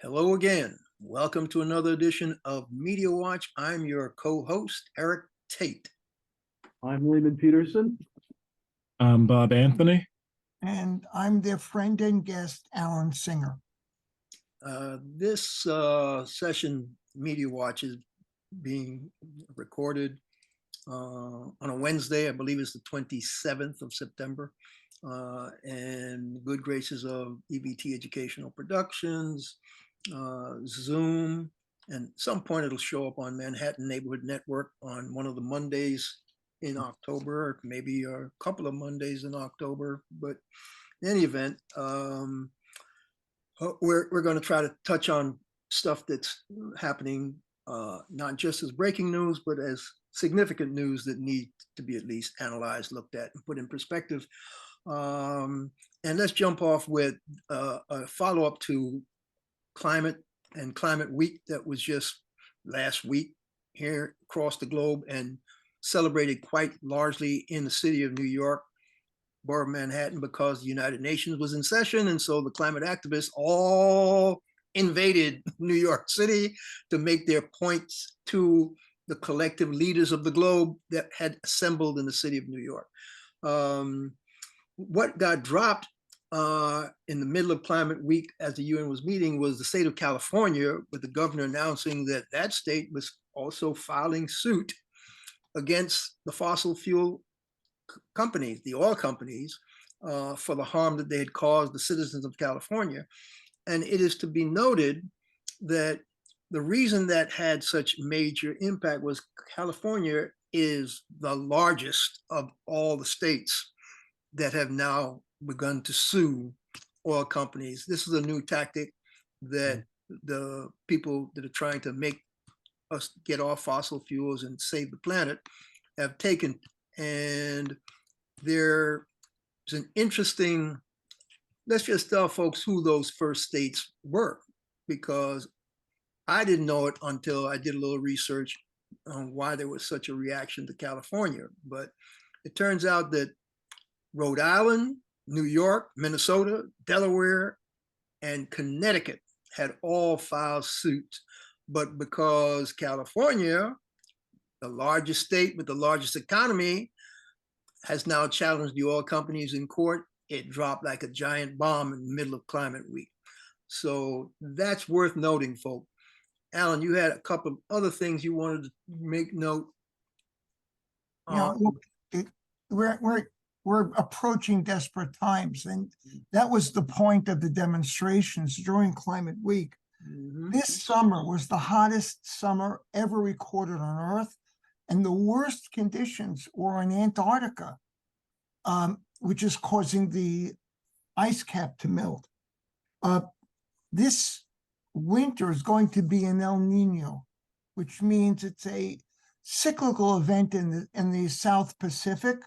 Hello again. Welcome to another edition of Media Watch. I'm your co-host, Eric Tait. I'm Raymond Peterson. I'm Bob Anthony. And I'm their friend and guest, Alan Singer. This session, Media Watch, is being recorded on a Wednesday. I believe it's the 27th of September. And good graces of EBT Educational Productions, Zoom, and at some point it'll show up on Manhattan Neighborhood Network on one of the Mondays in October, or maybe a couple of Mondays in October. But in any event, we're going to try to touch on stuff that's happening, not just as breaking news, but as significant news that need to be at least analyzed, looked at, and put in perspective. And let's jump off with a follow-up to Climate Week that was just last week here across the globe and celebrated quite largely in the city of New York, borough of Manhattan, because the United Nations was in session. And so the climate activists all invaded New York City to make their points to the collective leaders of the globe that had assembled in the city of New York. What got dropped in the middle of Climate Week as the UN was meeting was the state of California, with the governor announcing that that state was also filing suit against the fossil fuel companies, the oil companies, for the harm that they had caused the citizens of California. And it is to be noted that the reason that had such major impact was California is the largest of all the states that have now begun to sue oil companies. This is a new tactic that the people that are trying to make us get off fossil fuels and save the planet have taken. And there's an interesting, let's just tell folks who those first states were, because I didn't know it until I did a little research on why there was such a reaction to California. But it turns out that Rhode Island, New York, Minnesota, Delaware, and Connecticut had all filed suits. But because California, the largest state with the largest economy, has now challenged the oil companies in court, it dropped like a giant bomb in the middle of Climate Week. So that's worth noting, folks. Alan, you had a couple of other things you wanted to make note. Yeah, look, we're approaching desperate times, and that was the point of the demonstrations during Climate Week. This summer was the hottest summer ever recorded on Earth, and the worst conditions were in Antarctica, which is causing the ice cap to melt. This winter is going to be an El Nino, which means it's a cyclical event in the South Pacific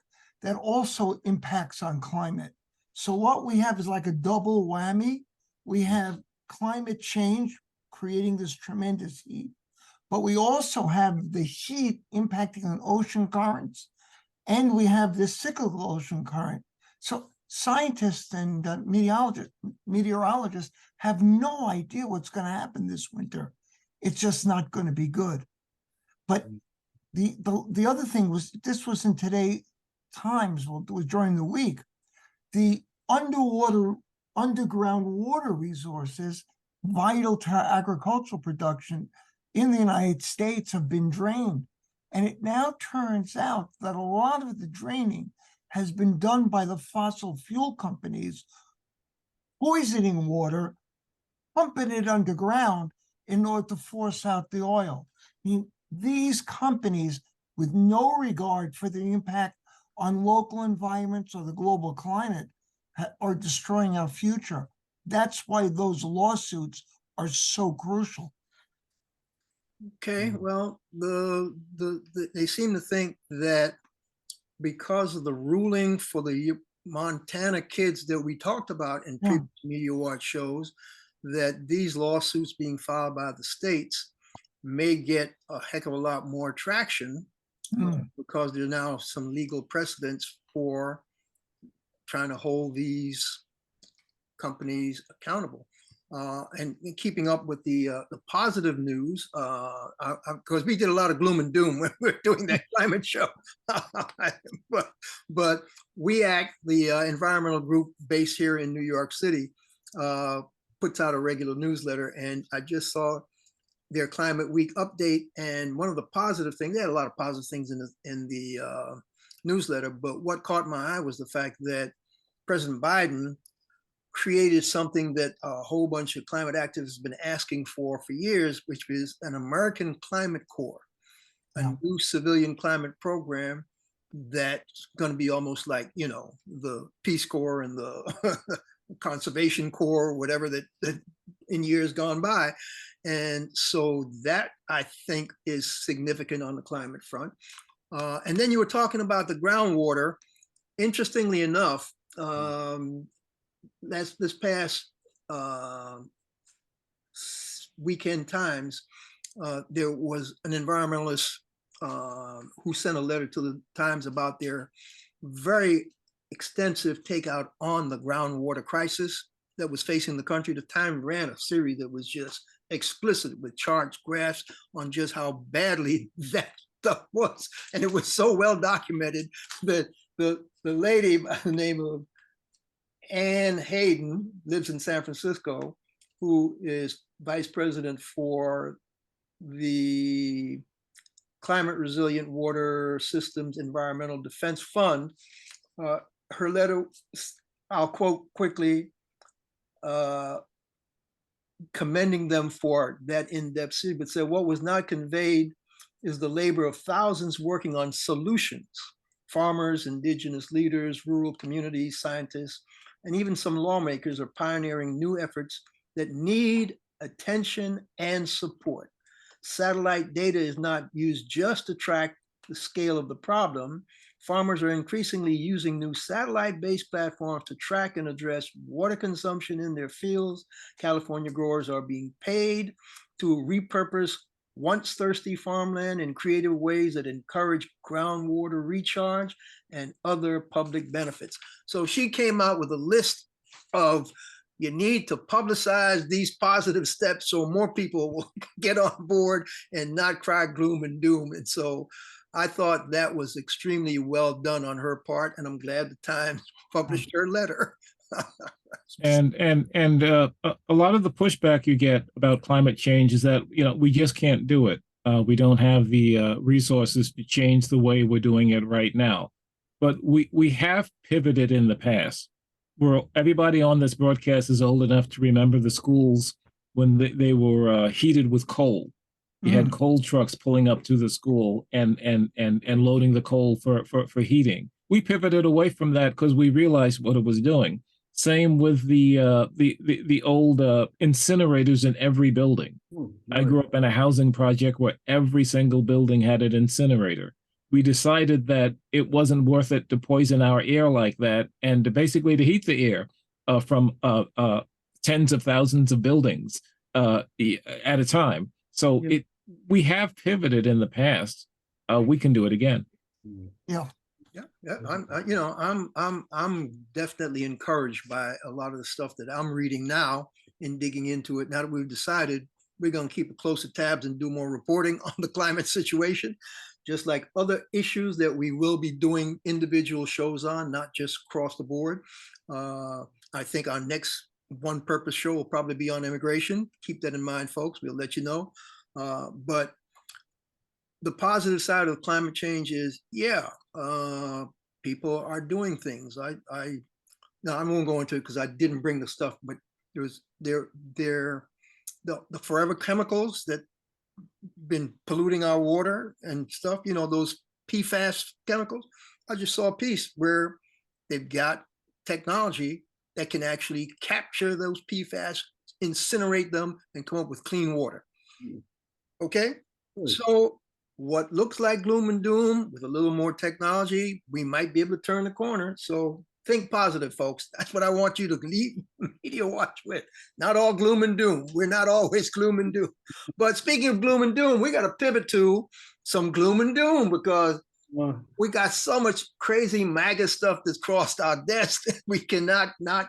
that also impacts on climate. So what we have is like a double whammy. We have climate change creating this tremendous heat, but we also have the heat impacting on ocean currents, and we have this cyclical ocean current. So scientists and meteorologists have no idea what's going to happen this winter. It's just not going to be good. But the other thing was, this was in today's Times, well, it was during the week, the underground water resources vital to agricultural production in the United States have been drained. And it now turns out that a lot of the draining has been done by the fossil fuel companies, poisoning water, pumping it underground in order to force out the oil. I mean, these companies, with no regard for the impact on local environments or the global climate, are destroying our future. That's why those lawsuits are so crucial. Okay, well, they seem to think that because of the ruling for the Montana kids that we talked about in previous Media Watch shows, that these lawsuits being filed by the states may get a heck of a lot more traction because there are now some legal precedents for trying to hold these companies accountable. and keeping up with the positive news, because we did a lot of gloom and doom when we were doing that climate show. but WEACT, the environmental group based here in New York City, puts out a regular newsletter, and I just saw their Climate Week update. And one of the positive things, they had a lot of positive things in the newsletter, but what caught my eye was the fact that President Biden created something that a whole bunch of climate activists have been asking for years, which is an American Climate Corps, a new civilian climate program that's going to be almost like, you know, the Peace Corps and the Conservation Corps, whatever that in years gone by. And so that, I think, is significant on the climate front. And then you were talking about the groundwater. Interestingly enough, this past weekend times, there was an environmentalist who sent a letter to the Times about their very extensive takeout on the groundwater crisis that was facing the country. The Times ran a series that was just explicit with charts, graphs on just how badly that stuff was. And it was so well documented that the lady by the name of Ann Hayden lives in San Francisco, who is vice president for the Climate Resilient Water Systems Environmental Defense Fund. Her letter, I'll quote quickly, commending them for that in-depth study, but said what was not conveyed is the labor of thousands working on solutions: farmers, indigenous leaders, rural communities, scientists, and even some lawmakers are pioneering new efforts that need attention and support. Satellite data is not used just to track the scale of the problem. Farmers are increasingly using new satellite-based platforms to track and address water consumption in their fields. California growers are being paid to repurpose once thirsty farmland in creative ways that encourage groundwater recharge and other public benefits. So she came out with a list of, you need to publicize these positive steps so more people will get on board and not cry gloom and doom. And so I thought that was extremely well done on her part, and I'm glad the Times published her letter. And a lot of the pushback you get about climate change is that, you know, we just can't do it. We don't have the resources to change the way we're doing it right now. But we have pivoted in the past. Where everybody on this broadcast is old enough to remember the schools when they were heated with coal. You had coal trucks pulling up to the school and loading the coal for heating. We pivoted away from that because we realized what it was doing. Same with the old incinerators in every building. I grew up in a housing project where every single building had an incinerator. We decided that it wasn't worth it to poison our air like that, and to basically to heat the air from tens of thousands of buildings at a time. So we have pivoted in the past. We can do it again. Yeah. I'm definitely encouraged by a lot of the stuff that I'm reading now and digging into it. Now that we've decided we're going to keep a closer tabs and do more reporting on the climate situation, just like other issues that we will be doing individual shows on, not just across the board. I think our next One Purpose show will probably be on immigration. Keep that in mind, folks. We'll let you know. But the positive side of climate change is, people are doing things. Now I won't go into it because I didn't bring the stuff, but the forever chemicals that been polluting our water and stuff, you know, those PFAS chemicals. I just saw a piece where they've got technology that can actually capture those PFAS, incinerate them, and come up with clean water. Okay, so what looks like gloom and doom, with a little more technology, we might be able to turn the corner. So think positive, folks. That's what I want you to leave Media Watch with. Not all gloom and doom. We're not always gloom and doom. But speaking of gloom and doom, we got to pivot to some gloom and doom, because we got so much crazy MAGA stuff that's crossed our desk that we cannot not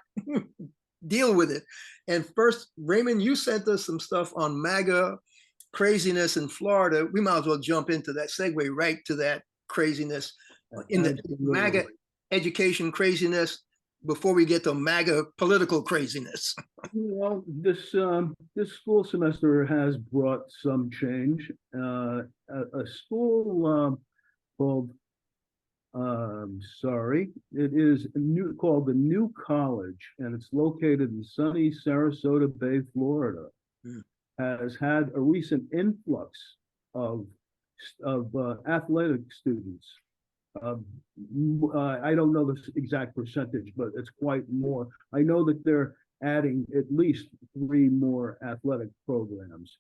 deal with it. And first, Raymond, you sent us some stuff on MAGA craziness in Florida. We might as well jump into that, segue right to that craziness in the MAGA education craziness before we get to MAGA political craziness. Well, this school semester has brought some change. A school called it is called the New College, and it's located in sunny Sarasota Bay, Florida. Has had a recent influx of athletic students. I don't know the exact percentage, but it's quite more. I know that they're adding at least 3 more athletic programs.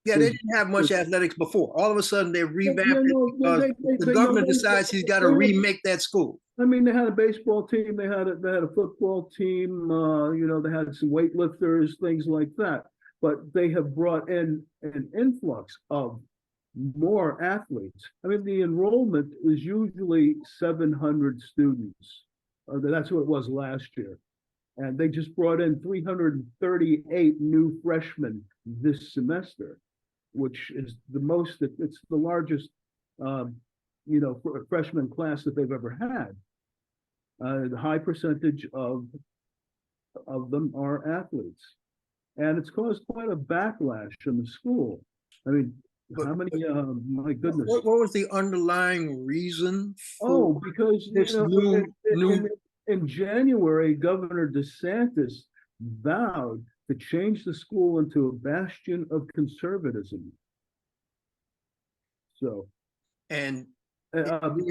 Yeah, they didn't have much athletics before. All of a sudden, they revamped it because the government decides he's got to remake that school. I mean, they had a baseball team, they had a football team, they had some weightlifters, things like that. But they have brought in an influx of more athletes. I mean, the enrollment is usually 700 students. That's what it was last year. And they just brought in 338 new freshmen this semester, which is the most, it's the largest, freshman class that they've ever had. The high percentage of them are athletes. And it's caused quite a backlash in the school. I mean, how many, my goodness. What was the underlying reason for because this in January, Governor DeSantis vowed to change the school into a bastion of conservatism. So, and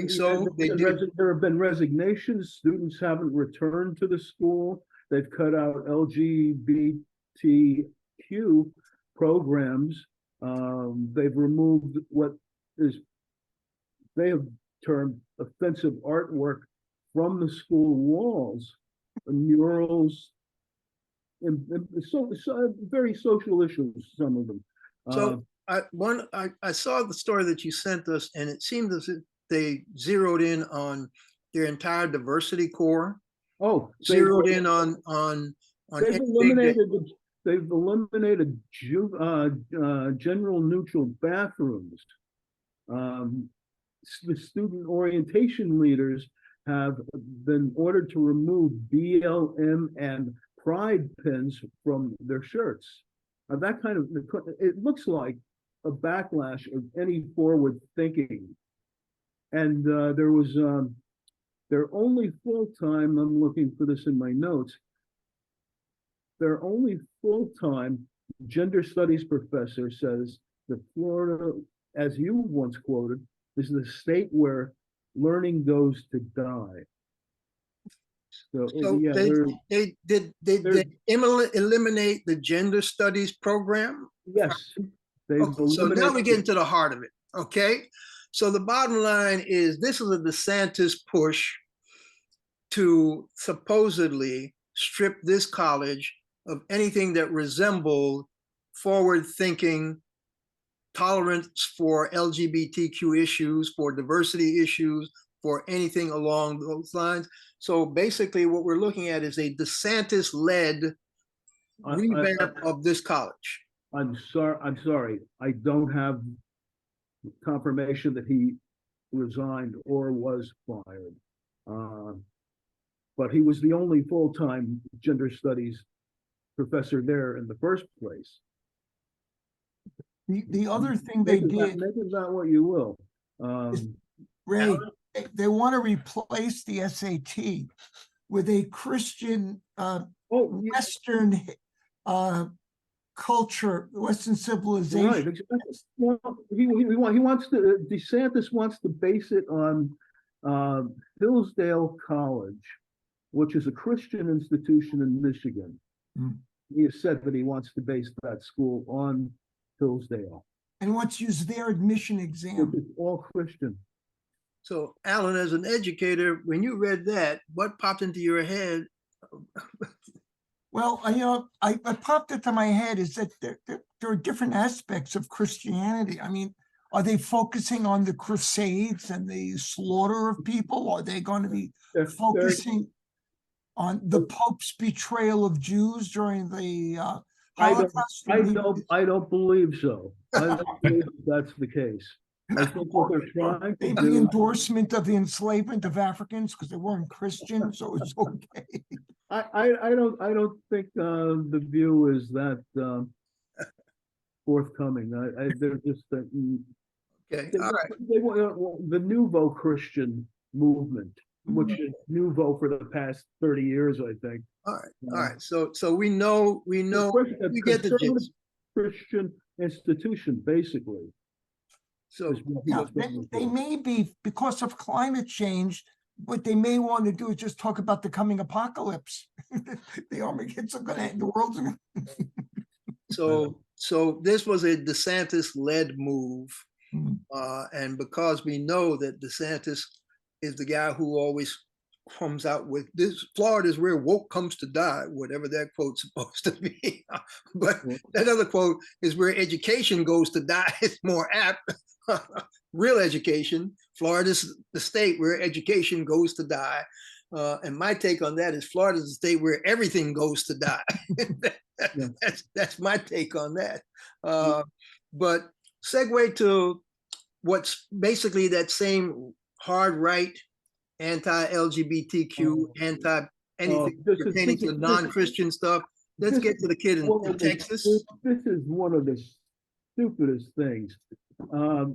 so there have been resignations. Students haven't returned to the school. They've cut out LGBTQ programs. They've removed what they have termed offensive artwork from the school walls, murals, and so very social issues, some of them. So I saw the story that you sent us, and it seemed as if they zeroed in on their entire diversity core. Oh, zeroed in on they've eliminated general neutral bathrooms. The student orientation leaders have been ordered to remove BLM and pride pins from their shirts. That kind of, it looks like a backlash of any forward thinking. And there was their only full-time, I'm looking for this in my notes, their only full-time gender studies professor says that Florida, as you once quoted, is the state where learning goes to die. So yeah, they eliminate the gender studies program? Yes. Okay, so now we get into the heart of it, okay? So the bottom line is this is a DeSantis push to supposedly strip this college of anything that resembled forward-thinking tolerance for LGBTQ issues, for diversity issues, for anything along those lines. So basically what we're looking at is a DeSantis-led revamp of this college. I'm sorry. I don't have confirmation that he resigned or was fired. But he was the only full-time gender studies professor there in the first place. The other thing they did, make it not what you will. Ray, they want to replace the SAT with a Christian Western culture, Western civilization. Right. Well, DeSantis wants to base it on Hillsdale College, which is a Christian institution in Michigan. He has said that he wants to base that school on Hillsdale. And wants to use their admission exam. It's all Christian. So, Alan, as an educator, when you read that, what popped into your head? Well, I popped into my head is that there are different aspects of Christianity. I mean, are they focusing on the Crusades and the slaughter of people? Are they going to be focusing on the Pope's betrayal of Jews during the I Holocaust? don't believe so. I don't believe that's the case. I think what they're trying to Maybe do. endorsement of the enslavement of Africans because they weren't Christian, so it's okay. I don't think the view is that forthcoming. They're just Okay, all right. they want the nouveau Christian movement, which is nouveau for the past 30 years, I think. All right. So we know, we get the Conservative gist. Christian institution, basically. So, is what Yeah, he's looking they for. may be, because of climate change, what they may want to do is just talk about the coming apocalypse. The Armageddon's gonna end, the world's gonna. so this was a DeSantis-led move. Mhm. And because we know that DeSantis is the guy who always comes out with this, Florida is where woke comes to die, whatever that quote's supposed to be. But that other quote is where education goes to die. It's more apt. Real education. Florida's the state where education goes to die. And my take on that is Florida's the state where everything goes to die. That's my take on that. But segue to what's basically that same hard right, anti-LGBTQ, anti anything pertaining to non-Christian stuff. Let's get to the kid in Texas. This is one of the stupidest things. A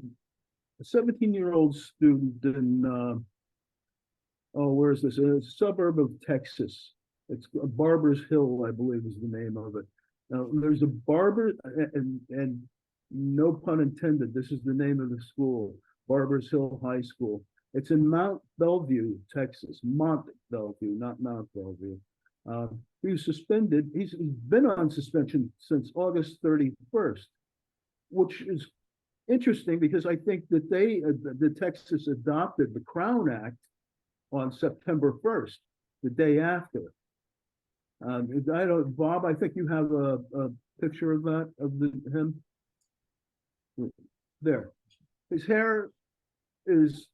17-year-old student in where's this? A suburb of Texas. It's Barbers Hill, I believe is the name of it. Now, there's a barber, and no pun intended, this is the name of the school, Barbers Hill High School. It's in Mount Bellevue, Texas. Mont Bellevue, not Mount Bellevue. He was suspended. He's been on suspension since August 31st, which is interesting because I think that the Texas adopted the Crown Act on September 1st, the day after. Bob, I think you have a picture of that, him. There. His hair is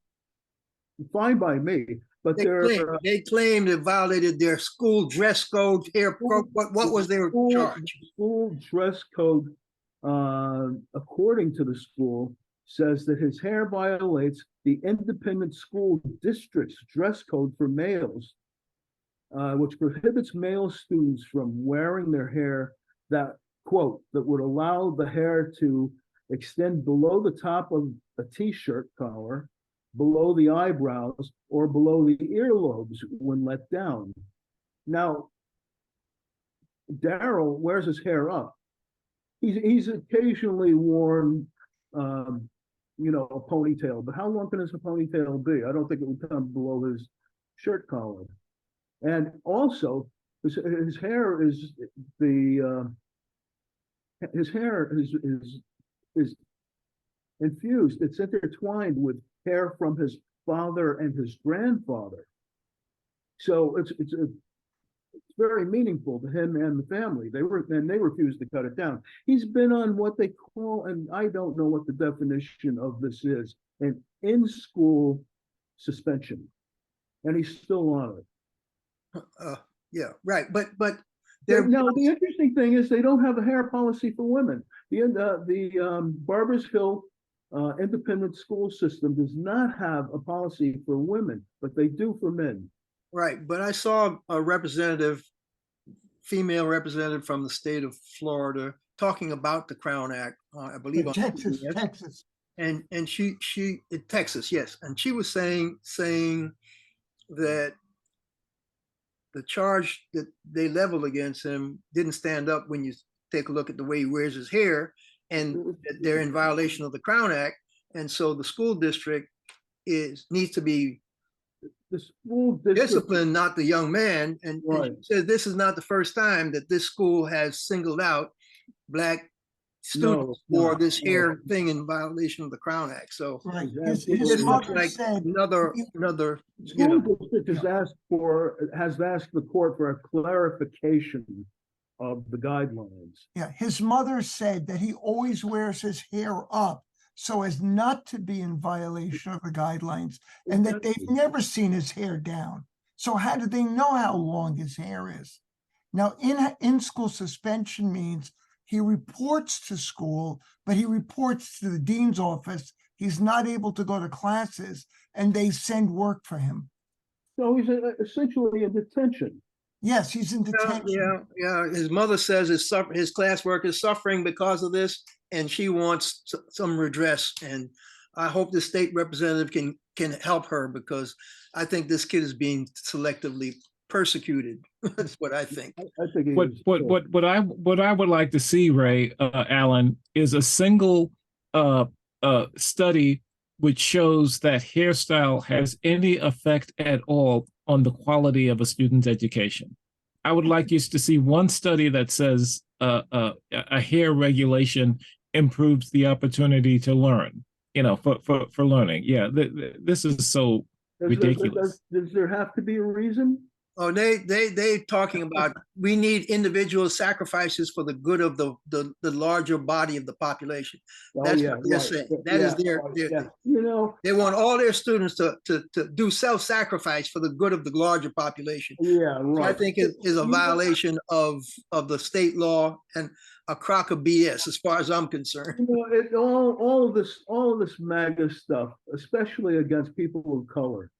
fine by me, but they claimed it violated their school dress code. What was their charge? School dress code, according to the school, says that his hair violates the independent school district's dress code for males, which prohibits male students from wearing their hair that, quote, that would allow the hair to extend below the top of a t-shirt collar, below the eyebrows, or below the earlobes when let down. Now, Daryl wears his hair up. He's occasionally worn, a ponytail, but how long can his ponytail be? I don't think it would come below his shirt collar. And also, his hair is is infused. It's intertwined with hair from his father and his grandfather. So it's very meaningful to him and the family. They refused to cut it down. He's been on what they call, and I don't know what the definition of this is, an in-school suspension, and he's still on it. Yeah, right. But no, the interesting thing is they don't have a hair policy for women. The Barbers Hill independent school system does not have a policy for women, but they do for men. Right, but I saw a female representative from the state of Florida talking about the Crown Act, I believe on Texas, CBS. Texas. And she in Texas, yes. And she was saying that the charge that they leveled against him didn't stand up when you take a look at the way he wears his hair, and that they're in violation of the Crown Act. And so the school district needs to be the school district discipline, not the young man. And, right. And she says this is not the first time that this school has singled out Black students for this hair thing in violation of the Crown Act. So right. This looks like another school district has asked the court for a clarification of the guidelines. Yeah, his mother said that he always wears his hair up so as not to be in violation of the guidelines, and that they've never seen his hair down. So how do they know how long his hair is? Now, in-school suspension means he reports to school, but he reports to the dean's office. He's not able to go to classes, and they send work for him. So he's essentially in detention. Yes, he's in Yeah, detention. yeah. His mother says his classwork is suffering because of this, and she wants some redress. And I hope the state representative can help her, because I think this kid is being selectively persecuted. That's what I think. I think he What was what I would like to see, Ray, Alan, is a single study which shows that hairstyle has any effect at all on the quality of a student's education. I would like you to see one study that says a hair regulation improves the opportunity to learn, for learning. Yeah, this is so ridiculous. Does there have to be a reason? Oh, they talking about we need individual sacrifices for the good of the larger body of the population. That's what they're saying. That is their they want all their students to do self-sacrifice for the good of the larger population. Yeah, right. I think it is a violation of the state law and a crock of BS as far as I'm concerned. All of this MAGA stuff, especially against people of color,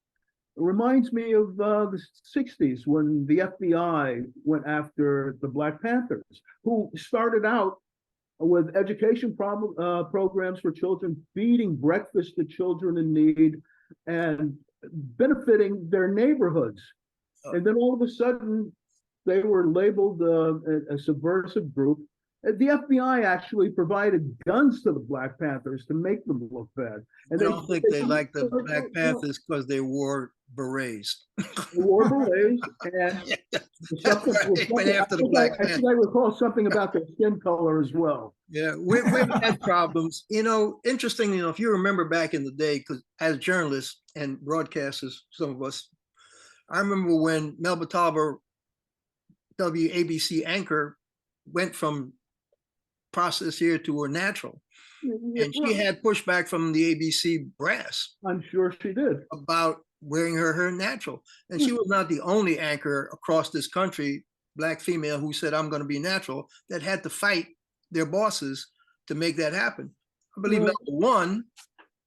reminds me of the 60s when the FBI went after the Black Panthers, who started out with education programs for children, feeding breakfast to children in need, and benefiting their neighborhoods. And then all of a sudden, they were labeled a subversive group. The FBI actually provided guns to the Black Panthers to make them look bad. And I don't think they like the Black Panthers because they wore berets. They wore berets, and went after the Black Panthers. I recall something about their skin color as well. Yeah, we've had problems. Interestingly, if you remember back in the day, because as journalists and broadcasters, some of us, I remember when Melba Tauber, WABC anchor, went from processed hair to her natural. And she had pushback from the ABC brass. I'm sure she did. About wearing her hair natural. And she was not the only anchor across this country, Black female, who said, I'm going to be natural, that had to fight their bosses to make that happen. I believe Melba won,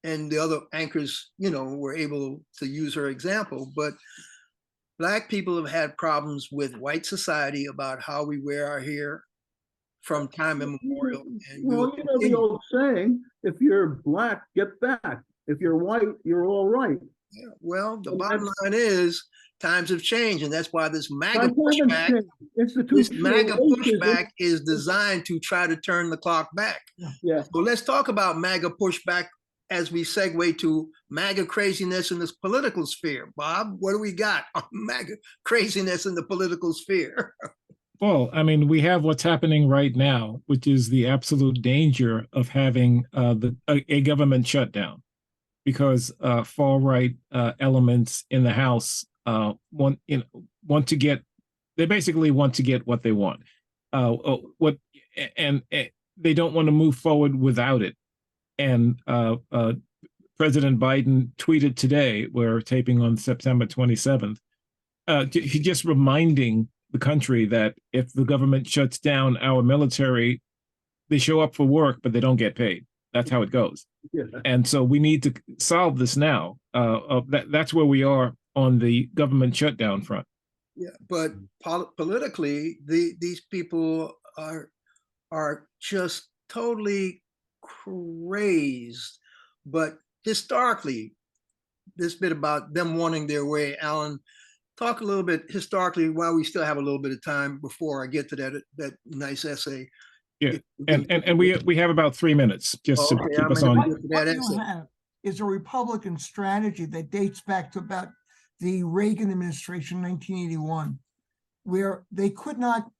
and the other anchors, were able to use her example. But Black people have had problems with white society about how we wear our hair from time immemorial. And the old saying, if you're Black, get back. If you're white, you're all right. Yeah, well, the bottom line is times have changed, and that's why this MAGA pushback, is designed to try to turn the clock back. Yeah. So let's talk about MAGA pushback as we segue to MAGA craziness in this political sphere. Bob, what do we got on MAGA craziness in the political sphere? Well, I mean, we have what's happening right now, which is the absolute danger of having a government shutdown, because far-right elements in the House want to get what they want. And they don't want to move forward without it. And President Biden tweeted today, we're taping on September 27th, he just reminding the country that if the government shuts down our military, they show up for work, but they don't get paid. That's how it goes. Yeah. And so we need to solve this now. That's where we are on the government shutdown front. Yeah, but politically, these people are just totally crazed. But historically, this bit about them wanting their way, Alan, talk a little bit historically while we still have a little bit of time before I get to that nice essay. Yeah, and we have about 3 minutes just to keep us on. What you have is a Republican strategy that dates back to about the Reagan administration, 1981, where they could not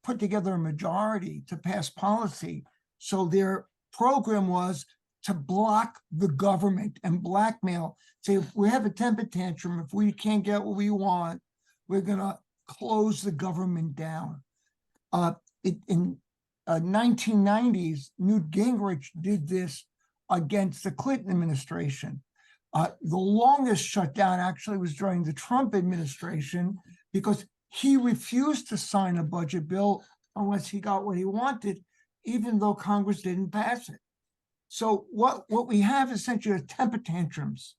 put together a majority to pass policy. So their program was to block the government and blackmail. Say, if we have a temper tantrum, if we can't get what we want, we're going to close the government down. In 1990s, Newt Gingrich did this against the Clinton administration. The longest shutdown actually was during the Trump administration because he refused to sign a budget bill unless he got what he wanted, even though Congress didn't pass it. So what we have essentially are temper tantrums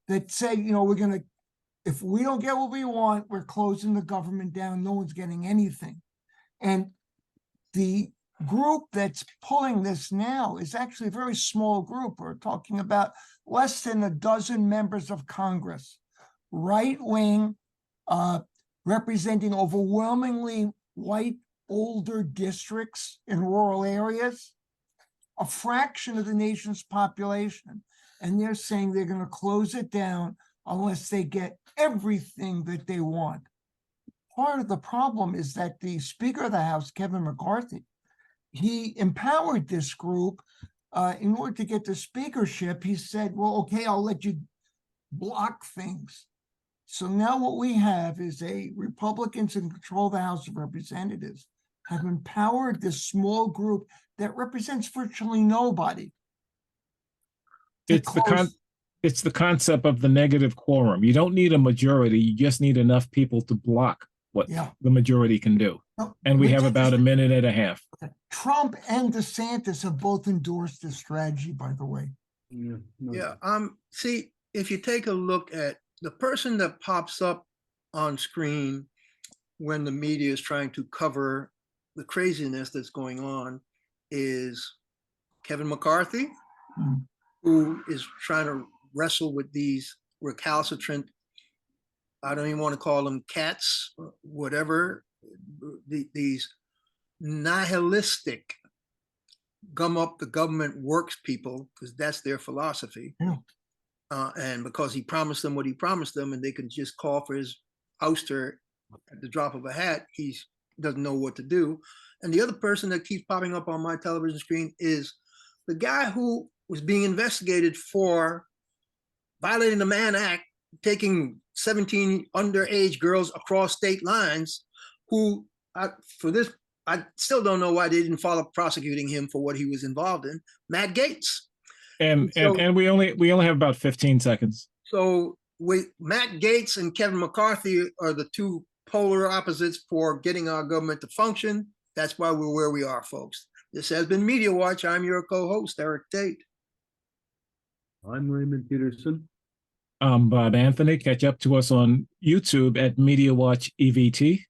that say, if we don't get what we want, we're closing the government down. No one's getting anything. And the group that's pulling this now is actually a very small group. We're talking about less than a dozen members of Congress, right wing, representing overwhelmingly white, older districts in rural areas, a fraction of the nation's population. And they're saying they're going to close it down unless they get everything that they want. Part of the problem is that the Speaker of the House, Kevin McCarthy, he empowered this group in order to get the speakership. He said, well, okay, I'll let you block things. So now what we have is Republicans in control of the House of Representatives have empowered this small group that represents virtually nobody. It's the concept of the negative quorum. You don't need a majority. You just need enough people to block what the majority can do. And we have about a minute and a half. Trump and DeSantis have both endorsed this strategy, by the way. See, if you take a look at the person that pops up on screen when the media is trying to cover the craziness that's going on is Kevin McCarthy, who is trying to wrestle with these recalcitrant, I don't even want to call them cats, whatever, these nihilistic gum up the government works people, because that's their philosophy. And because he promised them what he promised them and they can just call for his ouster at the drop of a hat, he doesn't know what to do. And the other person that keeps popping up on my television screen is the guy who was being investigated for violating the Mann Act, taking 17 underage girls across state lines, who I still don't know why they didn't follow prosecuting him for what he was involved in, Matt Gaetz. And we only have about 15 seconds. So Matt Gaetz and Kevin McCarthy are the two polar opposites for getting our government to function. That's why we're where we are, folks. This has been Media Watch. I'm your co-host, Eric Tait. I'm Raymond Peterson. I'm Bob Anthony. Catch up to us on YouTube at Media Watch EVT.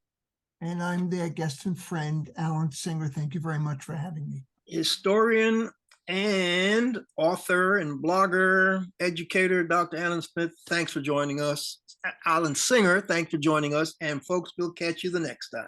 And I'm their guest and friend, Alan Singer. Thank you very much for having me. Historian and author and blogger, educator, Dr. Alan Smith, thanks for joining us. Alan Singer, thanks for joining us. And folks, we'll catch you the next time.